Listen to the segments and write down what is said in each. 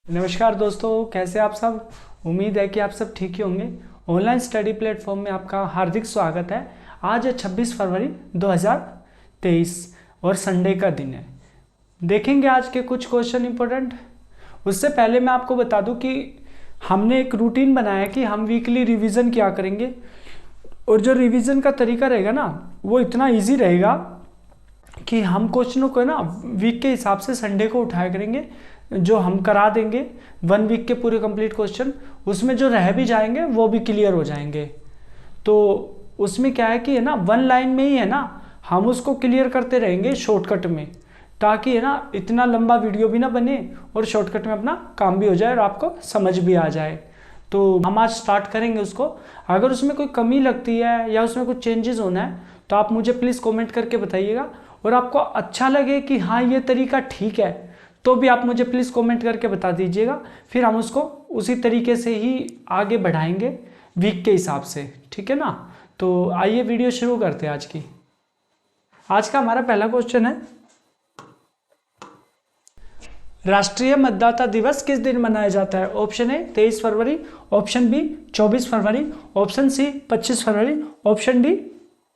नमस्कार दोस्तों, कैसे आप सब। उम्मीद है कि आप सब ठीक ही होंगे। ऑनलाइन स्टडी प्लेटफॉर्म में आपका हार्दिक स्वागत है। आज है 26 फरवरी 2023 और संडे का दिन है। देखेंगे आज के कुछ क्वेश्चन इंपॉर्टेंट। उससे पहले मैं आपको बता दूं कि हमने एक रूटीन बनाया कि हम वीकली रिवीजन किया करेंगे, और जो रिवीजन का तरीका रहेगा ना वो इतना ईजी रहेगा कि हम क्वेश्चनों को ना वीक के हिसाब से संडे को उठाया करेंगे, जो हम करा देंगे 1 वीक के पूरे कंप्लीट क्वेश्चन। उसमें जो रह भी जाएंगे वो भी क्लियर हो जाएंगे। तो उसमें क्या है कि है ना 1 लाइन में ही है ना हम उसको क्लियर करते रहेंगे शॉर्टकट में, ताकि है ना इतना लंबा वीडियो भी ना बने और शॉर्टकट में अपना काम भी हो जाए और आपको समझ भी आ जाए। तो हम आज स्टार्ट करेंगे उसको। अगर उसमें कोई कमी लगती है या उसमें कुछ चेंजेस होना है तो आप मुझे प्लीज़ कमेंट करके बताइएगा, और आपको अच्छा लगे कि हाँ ये तरीका ठीक है तो भी आप मुझे प्लीज़ कमेंट करके बता दीजिएगा। फिर हम उसको उसी तरीके से ही आगे बढ़ाएंगे वीक के हिसाब से, ठीक है ना। तो आइए वीडियो शुरू करते हैं आज की। आज का हमारा पहला क्वेश्चन है, राष्ट्रीय मतदाता दिवस किस दिन मनाया जाता है। ऑप्शन ए 23 फरवरी, ऑप्शन बी 24 फरवरी, ऑप्शन सी 25 फरवरी, ऑप्शन डी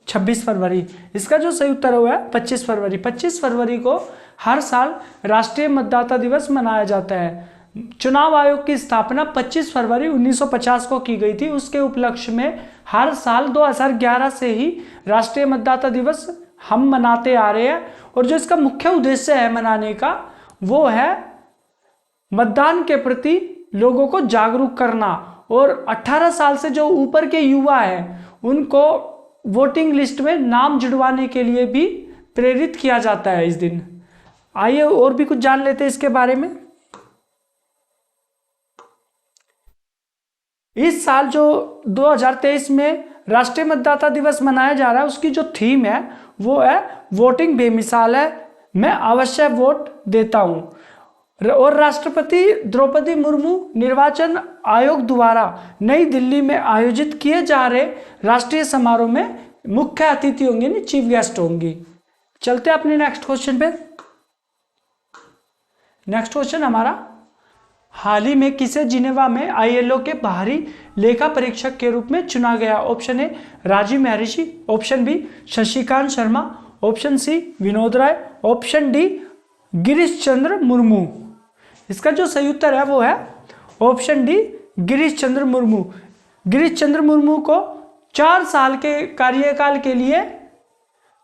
26 फरवरी। इसका जो सही उत्तर हुआ है 25 फरवरी। 25 फरवरी को हर साल राष्ट्रीय मतदाता दिवस मनाया जाता है। चुनाव आयोग की स्थापना 25 फरवरी 1950 को की गई थी। उसके उपलक्ष्य में हर साल 2011 से ही राष्ट्रीय मतदाता दिवस हम मनाते आ रहे हैं, और जो इसका मुख्य उद्देश्य है मनाने का वो है मतदान के प्रति लोगों को जागरूक करना, और 18 साल से जो ऊपर के युवा हैं उनको वोटिंग लिस्ट में नाम जुड़वाने के लिए भी प्रेरित किया जाता है इस दिन। आइए और भी कुछ जान लेते हैं इसके बारे में। इस साल जो 2023 में राष्ट्रीय मतदाता दिवस मनाया जा रहा है उसकी जो थीम है वो है वोटिंग बेमिसाल है, मैं अवश्य वोट देता हूं। और राष्ट्रपति द्रौपदी मुर्मू निर्वाचन आयोग द्वारा नई दिल्ली में आयोजित किए जा रहे राष्ट्रीय समारोह में मुख्य अतिथि होंगे, नहीं चीफ गेस्ट होंगी। चलते हैं अपने नेक्स्ट क्वेश्चन पे। नेक्स्ट क्वेश्चन हमारा, हाल ही में किसे जिनेवा में आईएलओ के बाहरी लेखा परीक्षक के रूप में चुना गया। Option A Rajiv Maharshi, option B Shashikant Sharma, option C Vinod Rai, option D Girish Chandra Murmu. इसका जो सही उत्तर है वो है ऑप्शन डी गिरीश चंद्र मुर्मू। गिरीश चंद्र मुर्मू को 4 साल के कार्यकाल के लिए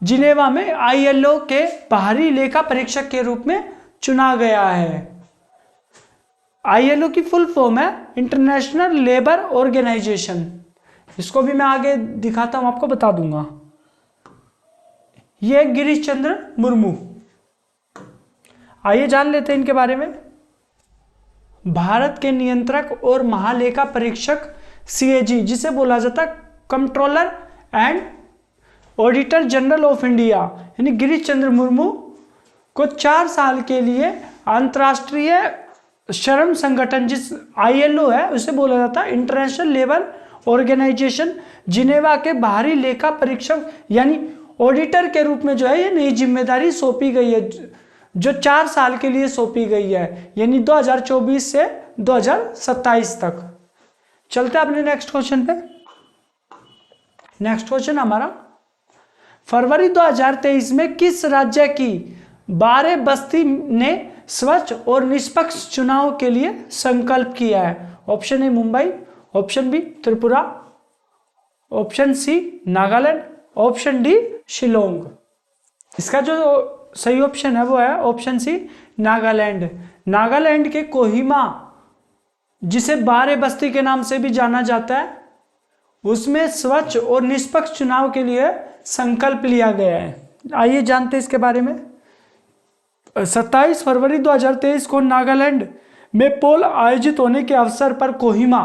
जिनेवा में आईएलओ के बाहरी लेखा परीक्षक के रूप में चुना गया है। आईएलओ की फुल फॉर्म है इंटरनेशनल लेबर ऑर्गेनाइजेशन। इसको भी मैं आगे दिखाता हूं, आपको बता दूंगा। ये गिरीश चंद्र मुर्मू। आइए जान लेते हैं इनके बारे में। भारत के नियंत्रक और महालेखा परीक्षक सीएजी, जिसे बोला जाता है controller and auditor general of India, यानी गिरीश चंद्र मुर्मू को 4 साल के लिए अंतर्राष्ट्रीय श्रम संगठन जिस आईएलओ है उसे बोला जाता है इंटरनेशनल लेबर ऑर्गेनाइजेशन, जिनेवा के बाहरी लेखा परीक्षक यानी ऑडिटर के रूप में जो है ये नई जिम्मेदारी सौंपी गई है, जो 4 साल के लिए सौंपी गई है, यानी 2024 से 2027 तक। चलते हैं अपने नेक्स्ट क्वेश्चन पे। नेक्स्ट क्वेश्चन हमारा, फरवरी 2023 में किस राज्य की 12 बस्ती ने स्वच्छ और निष्पक्ष चुनाव के लिए संकल्प किया है। Option A Mumbai, option B Tripura, option C Nagaland, option D Shillong. इसका जो सही ऑप्शन है वो है ऑप्शन सी नागालैंड। नागालैंड के कोहिमा, जिसे 12 बस्ती के नाम से भी जाना जाता है, उसमें स्वच्छ और निष्पक्ष चुनाव के लिए संकल्प लिया गया है। आइए जानते हैं इसके बारे में। 27 फरवरी 2023 को नागालैंड में पोल आयोजित होने के अवसर पर कोहिमा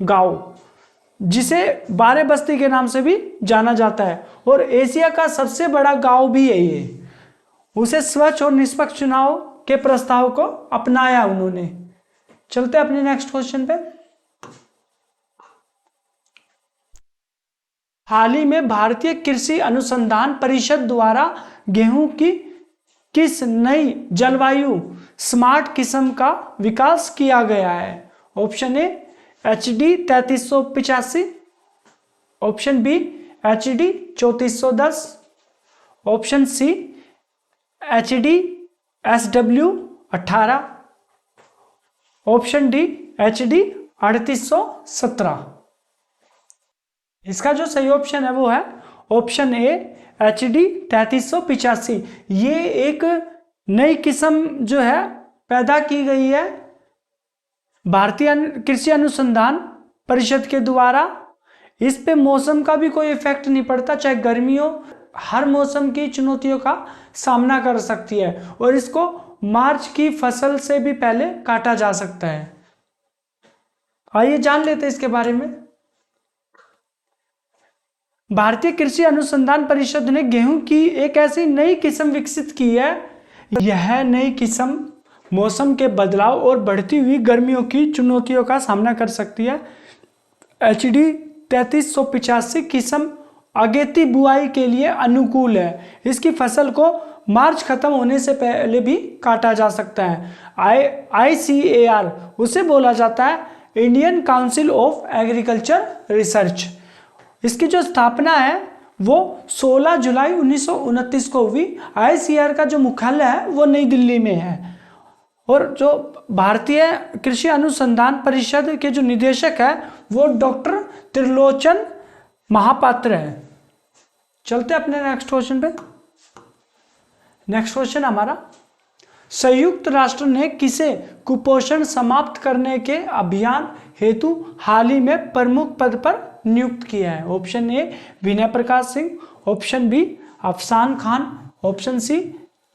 गांव, जिसे 12 बस्ती के नाम से भी जाना जाता है और एशिया का सबसे बड़ा गांव भी है ये, उसे स्वच्छ और निष्पक्ष चुनाव के प्रस्ताव को अपनाया उन्होंने। चलते हैं अपने नेक्स्ट क्वेश्चन पे। हाल ही में भारतीय कृषि अनुसंधान परिषद द्वारा गेहूं की किस नई जलवायु स्मार्ट किस्म का विकास किया गया है? Option A HD 3385, option B HD 3410, option C HD SW 18, option D HD 3817। इसका जो सही ऑप्शन है वो है ऑप्शन ए HD 3385। ये एक नई किस्म जो है पैदा की गई है भारतीय कृषि अनुसंधान परिषद के द्वारा। इस पे मौसम का भी कोई इफेक्ट नहीं पड़ता, चाहे गर्मियों, हर मौसम की चुनौतियों का सामना कर सकती है और इसको मार्च की फसल से भी पहले काटा जा सकता है। आइए जान लेते हैं इसके बारे में। भारतीय कृषि अनुसंधान परिषद ने गेहूं की एक ऐसी नई किस्म विकसित की है। यह नई किस्म मौसम के बदलाव और बढ़ती हुई गर्मियों की चुनौतियों का सामना कर सकती है। HD 3385 किस्म अगेती बुआई के लिए अनुकूल है। इसकी फसल को मार्च खत्म होने से पहले भी काटा जा सकता है। ICAR उसे बोला जाता है Indian council of agriculture research. इसकी जो स्थापना है वो 16 जुलाई 1929 को हुई। ICAR का जो मुख्यालय है वो नई दिल्ली में है और जो भारतीय कृषि अनुसंधान परिषद के जो निदेशक है वो डॉक्टर त्रिलोचन महापात्र है। चलते अपने नेक्स्ट क्वेश्चन पे। नेक्स्ट क्वेश्चन हमारा, संयुक्त राष्ट्र ने किसे कुपोषण समाप्त करने के अभियान हेतु हाल ही में प्रमुख पद पर नियुक्त किया है? Option A Vinay Prakash Singh, option B Afsan Khan, option C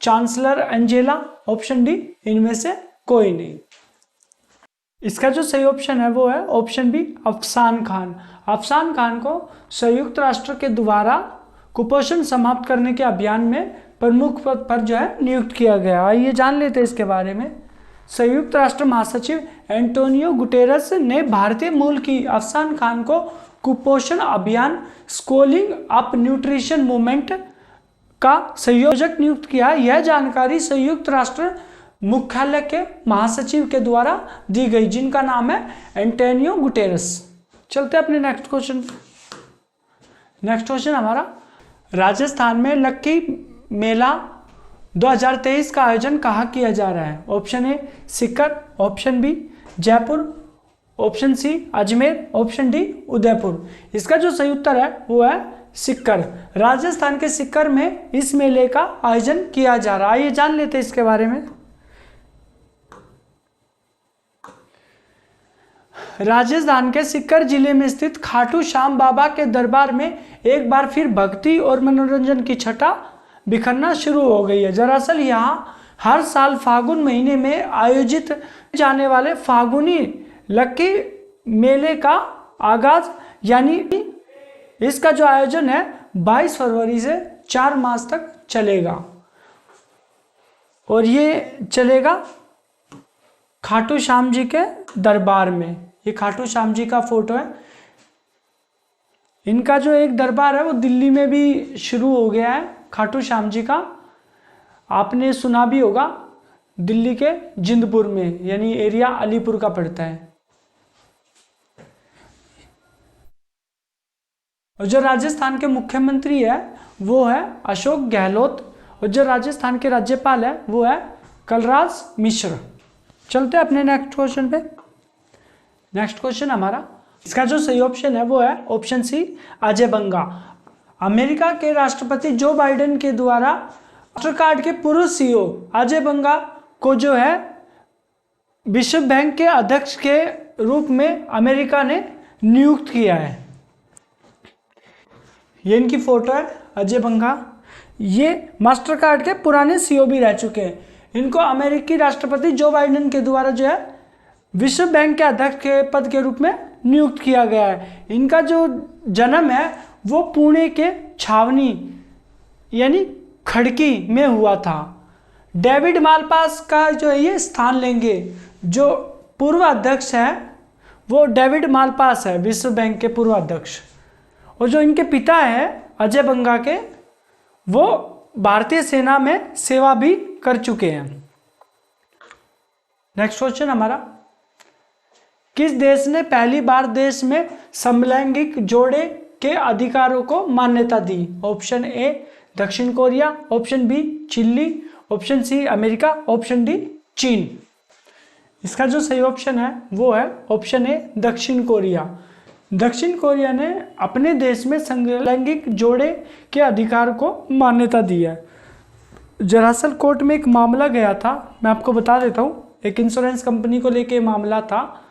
chancellor Angela, option D इनमें से कोई नहीं। इसका जो सही ऑप्शन है वो है ऑप्शन बी अफसान खान। अफसान खान को संयुक्त राष्ट्र के द्वारा कुपोषण समाप्त करने के अभियान में प्रमुख पद पर जो है नियुक्त किया गया। आइए जान लेते हैं इसके बारे में। संयुक्त राष्ट्र महासचिव एंटोनियो गुटेरस ने भारतीय मूल की अफसान खान को कुपोषण अभियान स्कूलिंग अप न्यूट्रिशन मूवमेंट का संयोजक नियुक्त किया। यह जानकारी संयुक्त राष्ट्र मुख्यालय के महासचिव के द्वारा दी गई, जिनका नाम है एंटोनियो गुटेरस। चलते अपने नेक्स्ट क्वेश्चन। नेक्स्ट क्वेश्चन हमारा, राजस्थान में लक्की मेला 2023 का आयोजन कहाँ किया जा रहा है? Option A Sikar, option B Jaipur, option C Ajmer, option D Udaipur. इसका जो सही उत्तर है वो है सीकर। राजस्थान के सीकर में इस मेले का आयोजन किया जा रहा है। आइए जान लेते हैं इसके बारे में। राजस्थान के सीकर जिले में स्थित खाटू श्याम बाबा के दरबार में एक बार फिर भक्ति और मनोरंजन की छटा बिखरना शुरू हो गई है। दरअसल यहाँ हर साल फागुन महीने में आयोजित जाने वाले फागुनी लक्की मेले का आगाज यानी इसका जो आयोजन है 22 फरवरी से 4 मार्च तक चलेगा और ये चलेगा खाटू श्याम जी के दरबार में। ये खाटू श्याम जी का फोटो है। इनका जो एक दरबार है वो दिल्ली में भी शुरू हो गया है खाटू श्याम जी का। आपने सुना भी होगा, दिल्ली के जिंदपुर में, यानी एरिया अलीपुर का पड़ता है। और जो राजस्थान के मुख्यमंत्री है वो है अशोक गहलोत और जो राजस्थान के राज्यपाल है वो है कलराज मिश्र। चलते हैं अपने नेक्स्ट क्वेश्चन पे। नेक्स्ट क्वेश्चन हमारा, इसका जो सही ऑप्शन है वो है ऑप्शन सी अजय बंगा। अमेरिका के राष्ट्रपति जो बाइडेन के द्वारा मास्टरकार्ड के पूर्व CEO अजय बंगा को जो है विश्व बैंक के अध्यक्ष के रूप में अमेरिका ने नियुक्त किया है। ये इनकी फोटो है अजय बंगा। ये मास्टरकार्ड के पुराने CEO भी रह चुके हैं। इनको अमेरिकी राष्ट्रपति जो बाइडेन के द्वारा जो है विश्व बैंक के अध्यक्ष के पद के रूप में नियुक्त किया गया है। इनका जो जन्म है वो पुणे के छावनी यानी खड़की में हुआ था। डेविड मालपास का जो है ये स्थान लेंगे। जो पूर्व अध्यक्ष है वो डेविड मालपास है, विश्व बैंक के पूर्व अध्यक्ष। और जो इनके पिता है अजय बंगा के, वो भारतीय सेना में सेवा भी कर चुके हैं। नेक्स्ट क्वेश्चन हमारा, किस देश ने पहली बार देश में समलैंगिक जोड़े के अधिकारों को मान्यता दी? ऑप्शन ए दक्षिण Korea, option B Chile, option C America, option D चीन। इसका जो सही ऑप्शन है वो है ऑप्शन ए दक्षिण कोरिया। दक्षिण कोरिया ने अपने देश में समलैंगिक जोड़े के अधिकार को मान्यता दी है। दरअसल कोर्ट में एक मामला गया था, मैं आपको बता देता हूँ। एक इंश्योरेंस कंपनी को लेके मामला था।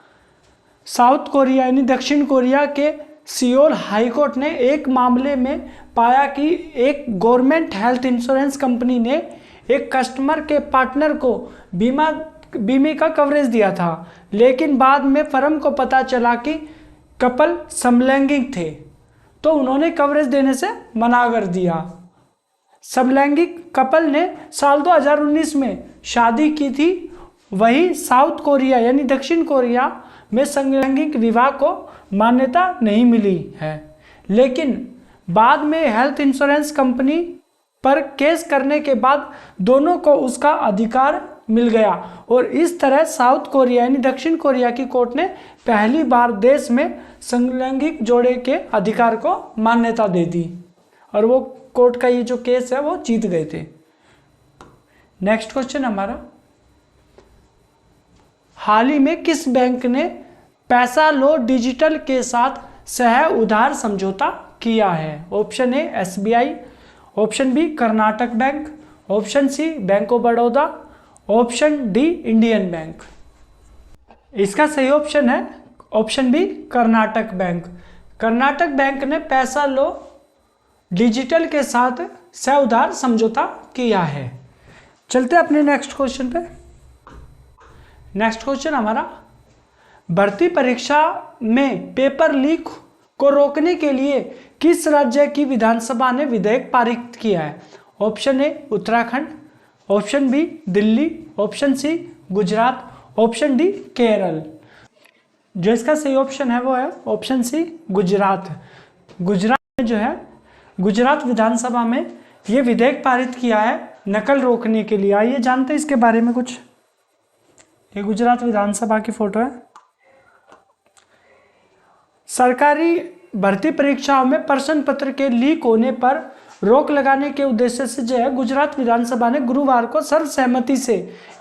साउथ कोरिया यानी दक्षिण कोरिया के सियोल हाई कोर्ट ने एक मामले में पाया कि एक गवर्नमेंट हेल्थ इंश्योरेंस कंपनी ने एक कस्टमर के पार्टनर को बीमे का कवरेज दिया था, लेकिन बाद में फर्म को पता चला कि कपल समलैंगिक थे, तो उन्होंने कवरेज देने से मना कर दिया। समलैंगिक कपल ने साल 2019 में शादी की थी। वही साउथ कोरिया यानी दक्षिण कोरिया में समलैंगिक विवाह को मान्यता नहीं मिली है, लेकिन बाद में हेल्थ इंश्योरेंस कंपनी पर केस करने के बाद दोनों को उसका अधिकार मिल गया और इस तरह साउथ कोरिया यानी दक्षिण कोरिया की कोर्ट ने पहली बार देश में समलैंगिक जोड़े के अधिकार को मान्यता दे दी और वो कोर्ट का ये जो केस है वो जीत गए थे। नेक्स्ट क्वेश्चन हमारा, हाल ही में किस बैंक ने पैसा लो डिजिटल के साथ सह उधार समझौता किया है? Option A SBI, option B Karnataka bank, option C bank of Baroda, option D Indian bank. इसका सही ऑप्शन है option B Karnataka bank. Karnataka bank ने पैसा लो डिजिटल के साथ सह उधार समझौता किया है। चलते अपने नेक्स्ट क्वेश्चन पे। नेक्स्ट क्वेश्चन हमारा, भर्ती परीक्षा में पेपर लीक को रोकने के लिए किस राज्य की विधानसभा ने विधेयक पारित किया है? Option A Uttarakhand, option B Delhi, option C Gujarat, option D Kerala. जो इसका सही ऑप्शन है वो है ऑप्शन सी गुजरात। गुजरात में जो है गुजरात विधानसभा में ये विधेयक पारित किया है नकल रोकने के लिए। आइए जानते हैं इसके बारे में कुछ। ये गुजरात विधानसभा की फोटो है। सरकारी भर्ती परीक्षाओं में प्रश्न पत्र के लीक होने पर रोक लगाने के उद्देश्य से जो है गुजरात विधानसभा ने गुरुवार को सर्वसहमति से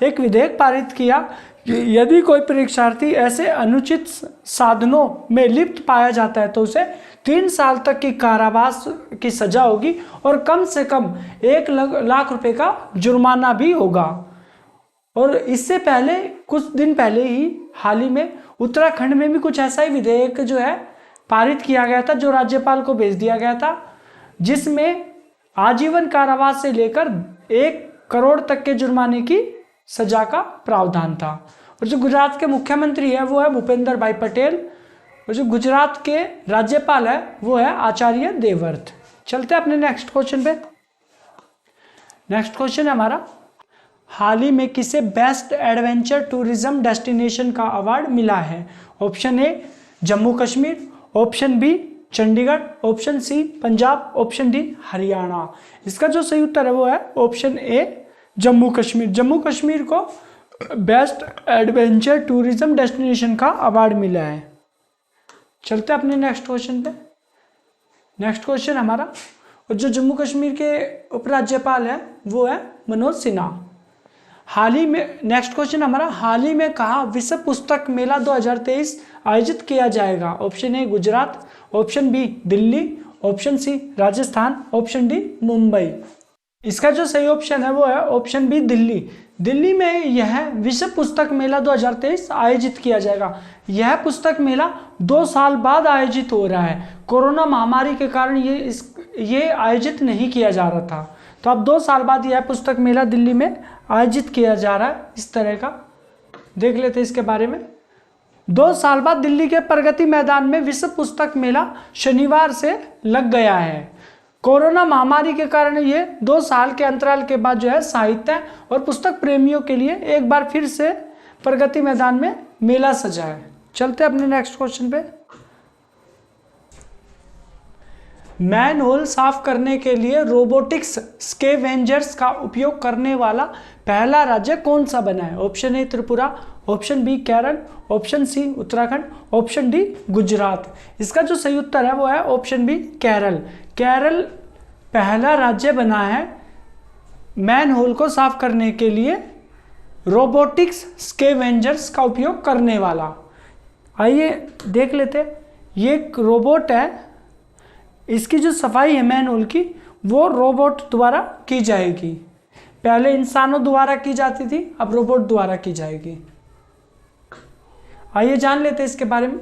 एक विधेयक पारित किया कि यदि कोई परीक्षार्थी ऐसे अनुचित साधनों में लिप्त पाया जाता है तो उसे 3 साल तक की कारावास की सजा होगी और कम से कम 1 लाख रुपए का जुर्माना भी होगा। और इससे पहले कुछ दिन पहले ही हाल ही में उत्तराखंड में भी कुछ ऐसा ही विधेयक जो है पारित किया गया था, जो राज्यपाल को भेज दिया गया था, जिसमें आजीवन कारावास से लेकर 1 करोड़ तक के जुर्माने की सजा का प्रावधान था। और जो गुजरात के मुख्यमंत्री है वो है भूपेंद्र भाई पटेल और जो गुजरात के राज्यपाल है वो है आचार्य देवव्रत। चलते हैं अपने नेक्स्ट क्वेश्चन पे। नेक्स्ट क्वेश्चन है हमारा, हाल ही में किसे बेस्ट एडवेंचर टूरिज्म डेस्टिनेशन का अवार्ड मिला है? Option A Jammu Kashmir, option B Chandigarh, option C Punjab, option D Haryana. इसका जो सही उत्तर है वो है ऑप्शन ए जम्मू कश्मीर। जम्मू कश्मीर को बेस्ट एडवेंचर टूरिज्म डेस्टिनेशन का अवार्ड मिला है। चलते हैं अपने नेक्स्ट क्वेश्चन पे। नेक्स्ट क्वेश्चन हमारा, और जो जम्मू कश्मीर के उपराज्यपाल है वो है मनोज सिन्हा। हाल ही में नेक्स्ट क्वेश्चन हमारा, हाल ही में कहा विश्व पुस्तक मेला 2023 आयोजित किया जाएगा? Option A Gujarat, option B Delhi, option C Rajasthan, option D Mumbai. इसका जो सही ऑप्शन है वो है ऑप्शन बी दिल्ली। दिल्ली में यह विश्व पुस्तक मेला 2023 आयोजित किया जाएगा। यह पुस्तक मेला 2 साल बाद आयोजित हो रहा है। कोरोना महामारी के कारण ये आयोजित नहीं किया जा रहा था, तो अब 2 साल बाद यह पुस्तक मेला दिल्ली में आयोजित किया जा रहा है। इस तरह का देख लेते हैं इसके बारे में। 2 साल बाद दिल्ली के प्रगति मैदान में विश्व पुस्तक मेला शनिवार से लग गया है। कोरोना महामारी के कारण ये 2 साल के अंतराल के बाद जो है साहित्य और पुस्तक प्रेमियों के लिए एक बार फिर से प्रगति मैदान में मेला सजा है। चलते हैं अपने नेक्स्ट क्वेश्चन पे। मैन होल साफ करने के लिए रोबोटिक्स स्केवेंजर्स का उपयोग करने वाला पहला राज्य कौन सा बना है? Option A Tripura, option B Kerala, option C Uttarakhand, option D Gujarat. इसका जो सही उत्तर है वो है ऑप्शन बी केरल। केरल पहला राज्य बना है मैन होल को साफ करने के लिए रोबोटिक्स स्केवेंजर्स का उपयोग करने वाला। आइए देख लेते हैं। ये एक रोबोट है, इसकी जो सफाई है मैन होल की वो रोबोट द्वारा की जाएगी। पहले इंसानों द्वारा की जाती थी, अब रोबोट द्वारा की जाएगी। आइए जान लेते हैं इसके बारे में।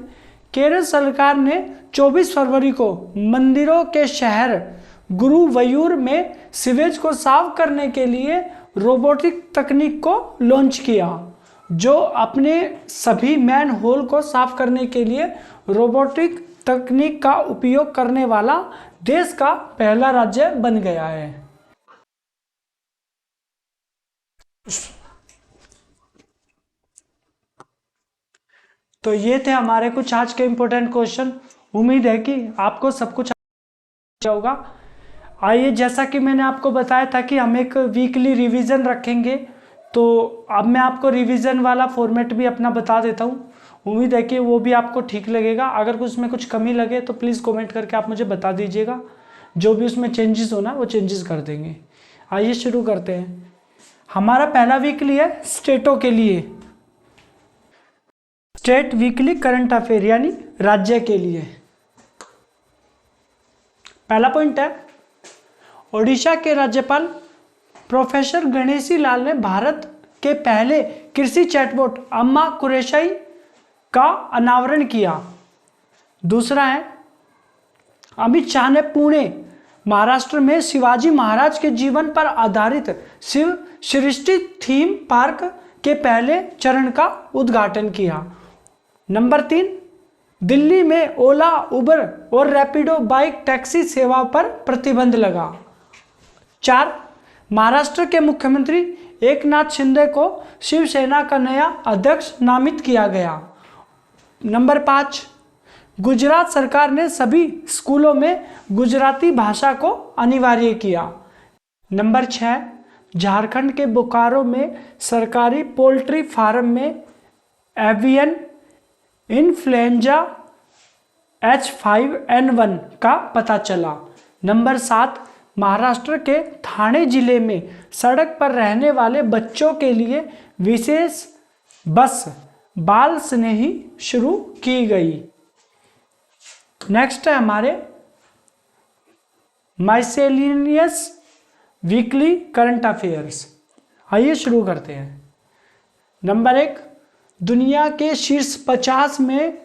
केरल सरकार ने 24 फरवरी को मंदिरों के शहर गुरुवायूर में सीवेज को साफ करने के लिए रोबोटिक तकनीक को लॉन्च किया, जो अपने सभी मैन होल को साफ करने के लिए रोबोटिक तकनीक का उपयोग करने वाला देश का पहला राज्य बन गया है। तो ये थे हमारे कुछ आज के इंपॉर्टेंट क्वेश्चन। उम्मीद है कि आपको सब कुछ होगा। आइए, जैसा कि मैंने आपको बताया था कि हम एक वीकली रिवीजन रखेंगे, तो अब मैं आपको रिवीजन वाला फॉर्मेट भी अपना बता देता हूँ। उम्मीद है कि वो भी आपको ठीक लगेगा। अगर उसमें कुछ कमी लगे तो प्लीज़ कमेंट करके आप मुझे बता दीजिएगा। जो भी उसमें चेंजेस होना वो चेंजेस कर देंगे। आइए शुरू करते हैं। हमारा पहला वीकली है स्टेटों के लिए, स्टेट वीकली करंट अफेयर यानी राज्य के लिए। पहला पॉइंट है, ओडिशा के राज्यपाल प्रोफेसर गणेशी लाल ने भारत के पहले कृषि चैटबॉट अम्मा कुरैशी का अनावरण किया। दूसरा है, अमित शाह ने पुणे महाराष्ट्र में शिवाजी महाराज के जीवन पर आधारित शिव सृष्टि थीम पार्क के पहले चरण का उद्घाटन किया। नंबर 3, दिल्ली में ओला, उबर और रैपिडो बाइक टैक्सी सेवा पर प्रतिबंध लगा। 4, महाराष्ट्र के मुख्यमंत्री एकनाथ शिंदे को शिवसेना का नया अध्यक्ष नामित किया गया। नंबर 5, गुजरात सरकार ने सभी स्कूलों में गुजराती भाषा को अनिवार्य किया। नंबर 6, झारखंड के बोकारो में सरकारी पोल्ट्री फार्म में एवियन इन्फ्लुएंजा H5N1 का पता चला। नंबर 7, महाराष्ट्र के ठाणे जिले में सड़क पर रहने वाले बच्चों के लिए विशेष बस बाल स्नेही शुरू की गई। नेक्स्ट है हमारे माइसेलिनियस वीकली करंट अफेयर्स। आइए शुरू करते हैं। नंबर 1, दुनिया के शीर्ष 50 में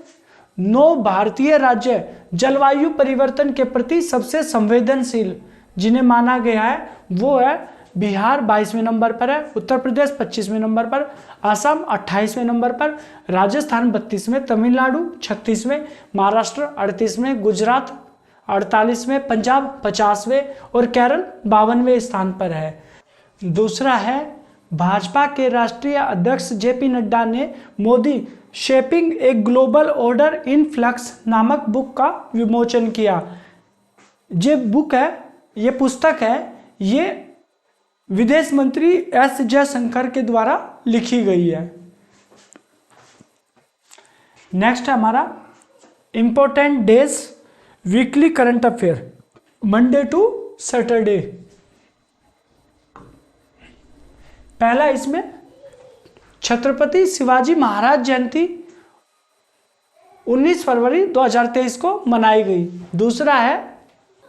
9 भारतीय राज्य जलवायु परिवर्तन के प्रति सबसे संवेदनशील जिन्हें माना गया है वो है बिहार 22वें नंबर पर है, उत्तर प्रदेश 25वें नंबर पर, असम 28वें नंबर पर, राजस्थान 32वें, तमिलनाडु 36वें, महाराष्ट्र 38वें, गुजरात 48वें, पंजाब 50वें और केरल 52वें स्थान पर है। दूसरा है, भाजपा के राष्ट्रीय अध्यक्ष जेपी नड्डा ने Modi shaping a global order in flux नामक बुक का विमोचन किया। ये बुक है, ये पुस्तक है, ये विदेश मंत्री एस जयशंकर के द्वारा लिखी गई है। नेक्स्ट है हमारा important days weekly current affair, Monday to Saturday. पहला इसमें छत्रपति शिवाजी महाराज जयंती 19 फरवरी 2023 को मनाई गई। दूसरा है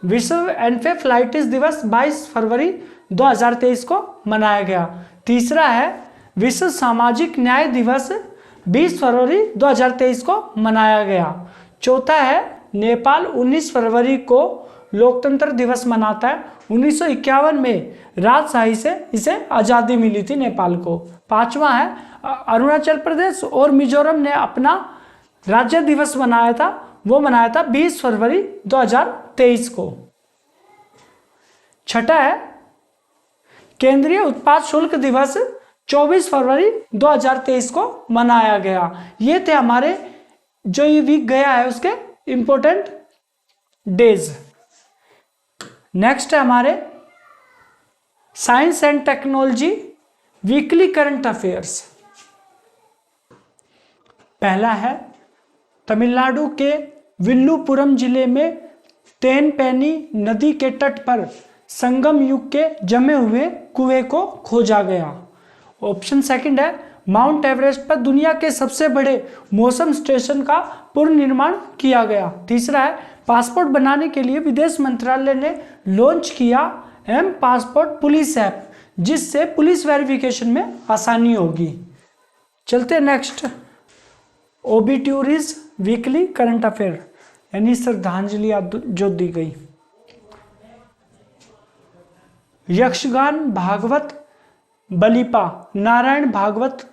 विश्व एन्सेफेलाइटिस दिवस 22 फरवरी 2023 को मनाया गया। तीसरा है विश्व सामाजिक न्याय दिवस 20 फरवरी 2023 को मनाया गया। चौथा है नेपाल 19 फरवरी को लोकतंत्र दिवस मनाता है। 1951 में राजशाही से इसे आज़ादी मिली थी नेपाल को। पांचवा है अरुणाचल प्रदेश और मिजोरम ने अपना राज्य दिवस मनाया था, वो मनाया था 20 फरवरी 2023 को। छठा है केंद्रीय उत्पाद शुल्क दिवस 24 फरवरी 2023 को मनाया गया। ये थे हमारे जो ये वीक गया है उसके इंपॉर्टेंट डेज। नेक्स्ट है हमारे science and technology weekly current affairs. पहला है तमिलनाडु के विल्लुपुरम जिले में तेनपेनी नदी के तट पर संगम युग के जमे हुए कुएं को खोजा गया। ऑप्शन सेकंड है माउंट एवरेस्ट पर दुनिया के सबसे बड़े मौसम स्टेशन का पुनर्निर्माण किया गया। तीसरा है पासपोर्ट बनाने के लिए विदेश मंत्रालय ने लॉन्च किया एम पासपोर्ट पुलिस ऐप, जिससे पुलिस वेरिफिकेशन में आसानी होगी। चलते हैं नेक्स्ट, ओबिट्यूरीज वीकली करंट अफेयर यानी श्रद्धांजलि जो दी गई। यक्षगान भागवत बलिपा नारायण भागवत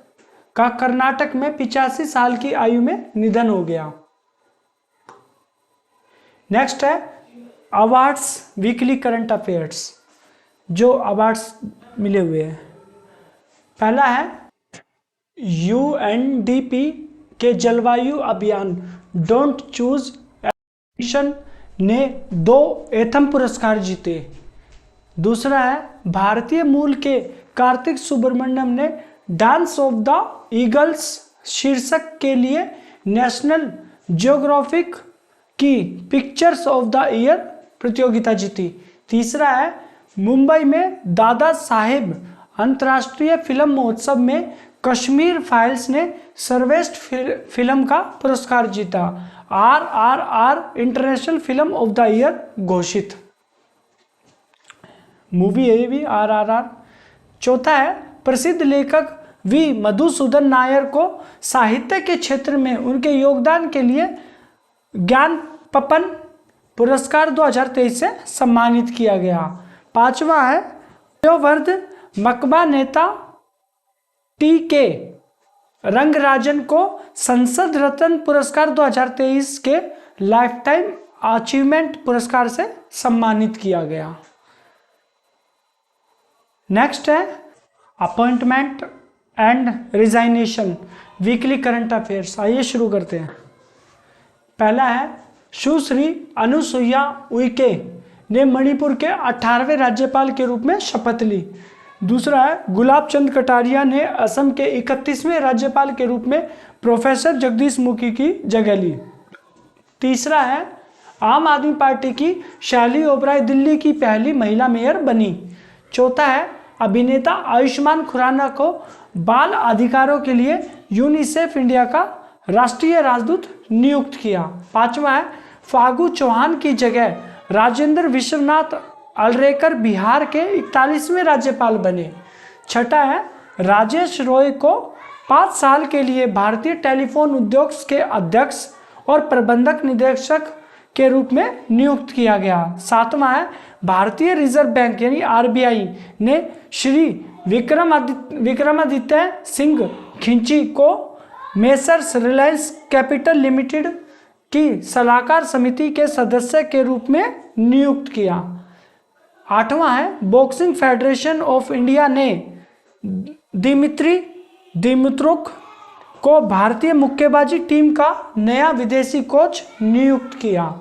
का कर्नाटक में 85 साल की आयु में निधन हो गया। नेक्स्ट है अवार्ड्स वीकली करंट अफेयर्स, जो अवार्ड्स मिले हुए हैं। पहला है यूएनडीपी के जलवायु अभियान डोंट चूज एक्शन ने 2 एथम पुरस्कार जीते। दूसरा है भारतीय मूल के कार्तिक सुब्रमण्यम ने डांस ऑफ द ईगल्स शीर्षक के लिए नेशनल ज्योग्राफिक की पिक्चर्स ऑफ द ईयर प्रतियोगिता जीती। तीसरा है मुंबई में दादा साहेब अंतर्राष्ट्रीय फिल्म महोत्सव में कश्मीर फाइल्स ने सर्वश्रेष्ठ फिल्म का पुरस्कार जीता। RRR international film of the year घोषित मूवी है ये भी RRR। चौथा है प्रसिद्ध लेखक वी मधुसूदन नायर को साहित्य के क्षेत्र में उनके योगदान के लिए ज्ञानपपन पुरस्कार 2023 से सम्मानित किया गया। पांचवा है वयोवृद्ध मकबा नेता TK रंगराजन को संसद रत्न पुरस्कार 2023 के लाइफ टाइम अचीवमेंट पुरस्कार से सम्मानित किया गया। नेक्स्ट है appointment and resignation weekly current affairs. आइए शुरू करते हैं। पहला है सुश्री अनुसुईया उइके ने मणिपुर के 18वें राज्यपाल के रूप में शपथ ली। दूसरा है गुलाब चंद कटारिया ने असम के 31वें राज्यपाल के रूप में प्रोफेसर जगदीश मुखी की जगह ली। तीसरा है आम आदमी पार्टी की शैली ओबराय दिल्ली की पहली महिला मेयर बनी। चौथा है अभिनेता आयुष्मान खुराना को बाल अधिकारों के लिए यूनिसेफ इंडिया का राष्ट्रीय राजदूत नियुक्त किया। पांचवा है फागू चौहान की जगह राजेंद्र विश्वनाथ अल्रेकर बिहार के 41वें राज्यपाल बने। छठा है राजेश रॉय को 5 साल के लिए भारतीय टेलीफोन उद्योग के अध्यक्ष और प्रबंधक निदेशक के रूप में नियुक्त किया गया। सातवां है भारतीय रिजर्व बैंक यानी RBI ने श्री विक्रमादित्य सिंह खिंची को मेसर्स रिलायंस कैपिटल लिमिटेड की सलाहकार समिति के सदस्य के रूप में नियुक्त किया। आठवां है बॉक्सिंग फेडरेशन ऑफ इंडिया ने दिमित्री दिमित्रुक को भारतीय मुक्केबाजी टीम का नया विदेशी कोच नियुक्त किया।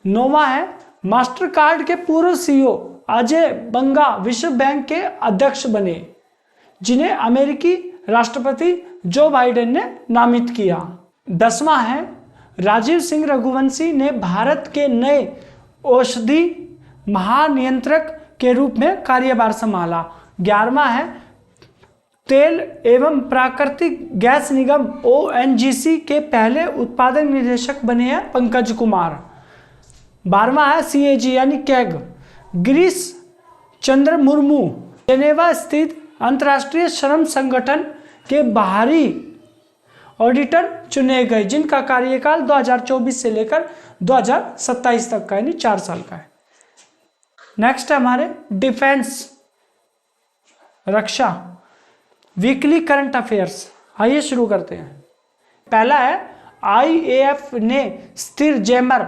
नौवां है मास्टर कार्ड के पूर्व CEO अजय बंगा विश्व बैंक के अध्यक्ष बने, जिन्हें अमेरिकी राष्ट्रपति जो बाइडेन ने नामित किया। 10वां है राजीव सिंह रघुवंशी ने भारत के नए औषधि महानियंत्रक के रूप में कार्यभार संभाला। 11वां है तेल एवं प्राकृतिक गैस निगम ONGC के पहले उत्पादन निदेशक बने हैं पंकज कुमार। 12वां है CAG यानी कैग गिरीश चंद्र मुर्मू जेनेवा स्थित अंतर्राष्ट्रीय श्रम संगठन के बाहरी ऑडिटर चुने गए, जिनका कार्यकाल 2024 से लेकर 2027 तक का यानी 4 साल का है। नेक्स्ट है हमारे डिफेंस रक्षा वीकली करंट अफेयर्स। आइए शुरू करते हैं। पहला है IAF ने स्थिर जैमर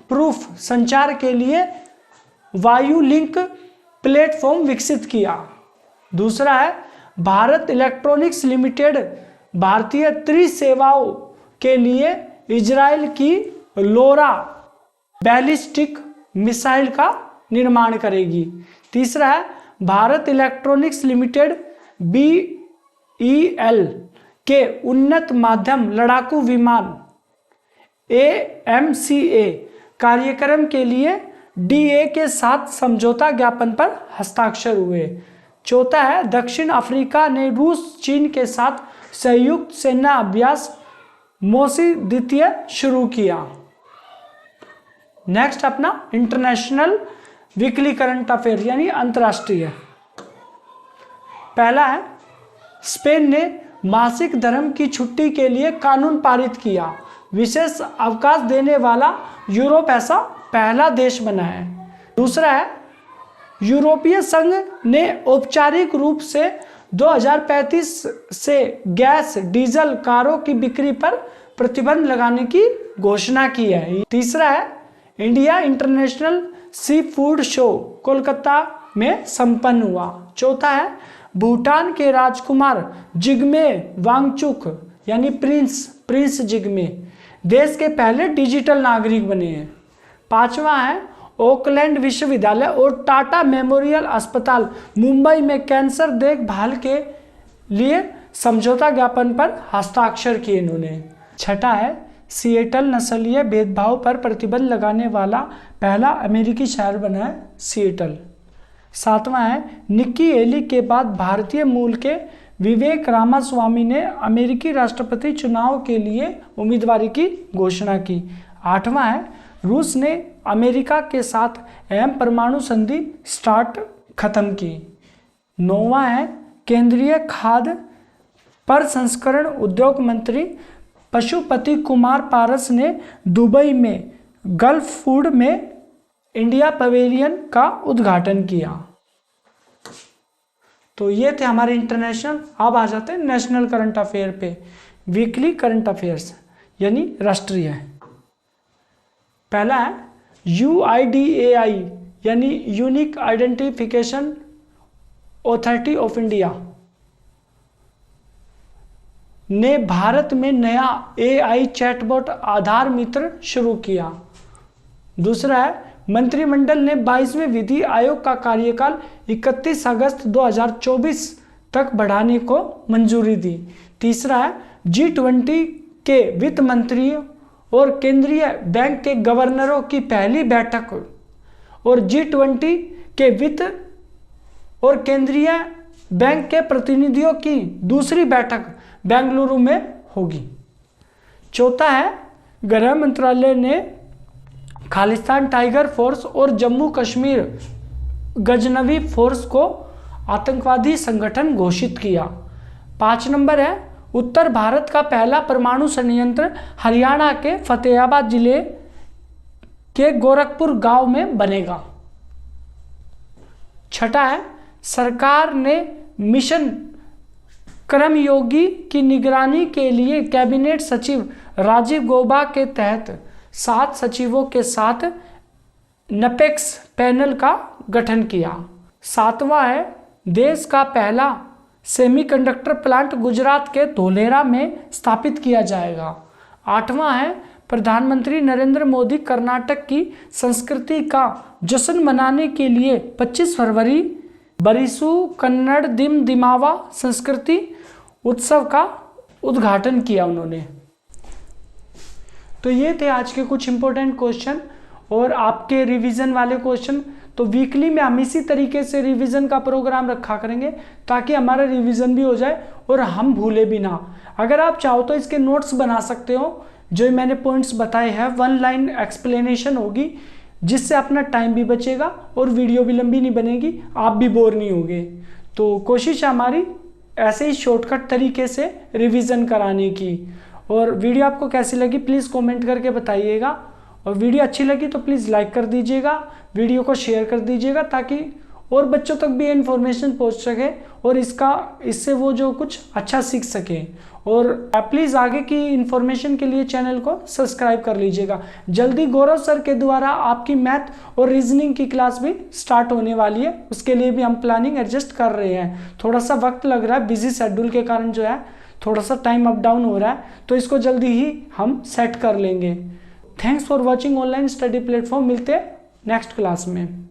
प्रूफ संचार के लिए वायु लिंक प्लेटफॉर्म विकसित किया। दूसरा है भारत इलेक्ट्रॉनिक्स लिमिटेड भारतीय त्रिसेवाओं के लिए इजराइल की लोरा बैलिस्टिक मिसाइल का निर्माण करेगी। तीसरा है भारत इलेक्ट्रॉनिक्स लिमिटेड BEL के उन्नत माध्यम लड़ाकू विमान AMCA कार्यक्रम के लिए DA के साथ समझौता ज्ञापन पर हस्ताक्षर हुए। चौथा है दक्षिण अफ्रीका ने रूस चीन के साथ संयुक्त सेना अभ्यास मोसी द्वितीय शुरू किया। नेक्स्ट अपना इंटरनेशनल वीकली करंट अफेयर यानी अंतर्राष्ट्रीय। पहला है स्पेन ने मासिक धर्म की छुट्टी के लिए कानून पारित किया। विशेष अवकाश देने वाला यूरोप ऐसा पहला देश बना है। दूसरा है यूरोपीय संघ ने औपचारिक रूप से 2035 से गैस डीजल कारों की बिक्री पर प्रतिबंध लगाने की घोषणा की है। तीसरा है India international sea food show Kolkata में संपन्न हुआ। चौथा है भूटान के राजकुमार जिग्मे वांगचुक यानी प्रिंस जिग्मे देश के पहले डिजिटल नागरिक बने हैं। पांचवा है ओकलैंड विश्वविद्यालय और टाटा मेमोरियल अस्पताल मुंबई में कैंसर देखभाल के लिए समझौता ज्ञापन पर हस्ताक्षर किए इन्होंने। छठा है सिएटल नस्लीय भेदभाव पर प्रतिबंध लगाने वाला पहला अमेरिकी शहर बना है सिएटल। सातवां है निक्की हेली के बाद भारतीय मूल के विवेक रामास्वामी ने अमेरिकी राष्ट्रपति चुनाव के लिए उम्मीदवारी की घोषणा की। आठवां है रूस ने अमेरिका के साथ अहम परमाणु संधि स्टार्ट खत्म की। नौवां है केंद्रीय खाद्य प्रसंस्करण उद्योग मंत्री पशुपति कुमार पारस ने दुबई में गल्फ फूड में इंडिया पवेलियन का उद्घाटन किया। तो ये थे हमारे इंटरनेशनल। अब आ जाते हैं नेशनल करंट अफेयर पे। वीकली करंट अफेयर्स यानी राष्ट्रीय। पहला है UIDAI यानी unique identification authority of India ने भारत में नया AI चैटबॉट आधार मित्र शुरू किया। दूसरा है मंत्रिमंडल ने 22वें विधि आयोग का कार्यकाल 31 अगस्त 2024 तक बढ़ाने को मंजूरी दी। तीसरा है G20 के वित्त मंत्रियों और केंद्रीय बैंक के गवर्नरों की पहली बैठक और G20 के वित्त और केंद्रीय बैंक के प्रतिनिधियों की दूसरी बैठक बेंगलुरु में होगी। चौथा है गृह मंत्रालय ने खालिस्तान टाइगर फोर्स और जम्मू कश्मीर गजनवी फोर्स को आतंकवादी संगठन घोषित किया। 5 नंबर है उत्तर भारत का पहला परमाणु संयंत्र हरियाणा के फतेहाबाद जिले के गोरखपुर गांव में बनेगा। छठा है सरकार ने मिशन कर्मयोगी की निगरानी के लिए कैबिनेट सचिव राजीव गौबा के तहत 7 सचिवों के साथ नपेक्स पैनल का गठन किया। 7वां है देश का पहला सेमीकंडक्टर प्लांट गुजरात के धोलेरा में स्थापित किया जाएगा। 8वां है प्रधानमंत्री नरेंद्र मोदी कर्नाटक की संस्कृति का जश्न मनाने के लिए 25 फरवरी बरिसु कन्नड़ दिम दिमावा संस्कृति उत्सव का उद्घाटन किया उन्होंने। तो ये थे आज के कुछ इंपॉर्टेंट क्वेश्चन और आपके रिवीजन वाले क्वेश्चन। तो वीकली में हम इसी तरीके से रिवीजन का प्रोग्राम रखा करेंगे ताकि हमारा रिवीजन भी हो जाए और हम भूले भी ना। अगर आप चाहो तो इसके नोट्स बना सकते हो, जो मैंने पॉइंट्स बताए हैं 1 लाइन एक्सप्लेनेशन होगी, जिससे अपना टाइम भी बचेगा और वीडियो भी लंबी नहीं बनेगी, आप भी बोर नहीं होगे। तो कोशिश है हमारी ऐसे ही शॉर्टकट तरीके से रिवीजन कराने की। और वीडियो आपको कैसी लगी प्लीज़ कमेंट करके बताइएगा, और वीडियो अच्छी लगी तो प्लीज़ लाइक कर दीजिएगा, वीडियो को शेयर कर दीजिएगा ताकि और बच्चों तक भी इन्फॉर्मेशन पहुंच सके और इससे वो जो कुछ अच्छा सीख सके। और प्लीज़ आगे की इन्फॉर्मेशन के लिए चैनल को सब्सक्राइब कर लीजिएगा। जल्दी गौरव सर के द्वारा आपकी मैथ और रीजनिंग की क्लास भी स्टार्ट होने वाली है, उसके लिए भी हम प्लानिंग एडजस्ट कर रहे हैं। थोड़ा सा वक्त लग रहा है, बिजी शेड्यूल के कारण जो है थोड़ा सा टाइम अप डाउन हो रहा है, तो इसको जल्दी ही हम सेट कर लेंगे। Thanks for watching online study platform. मिलते हैं नेक्स्ट क्लास में।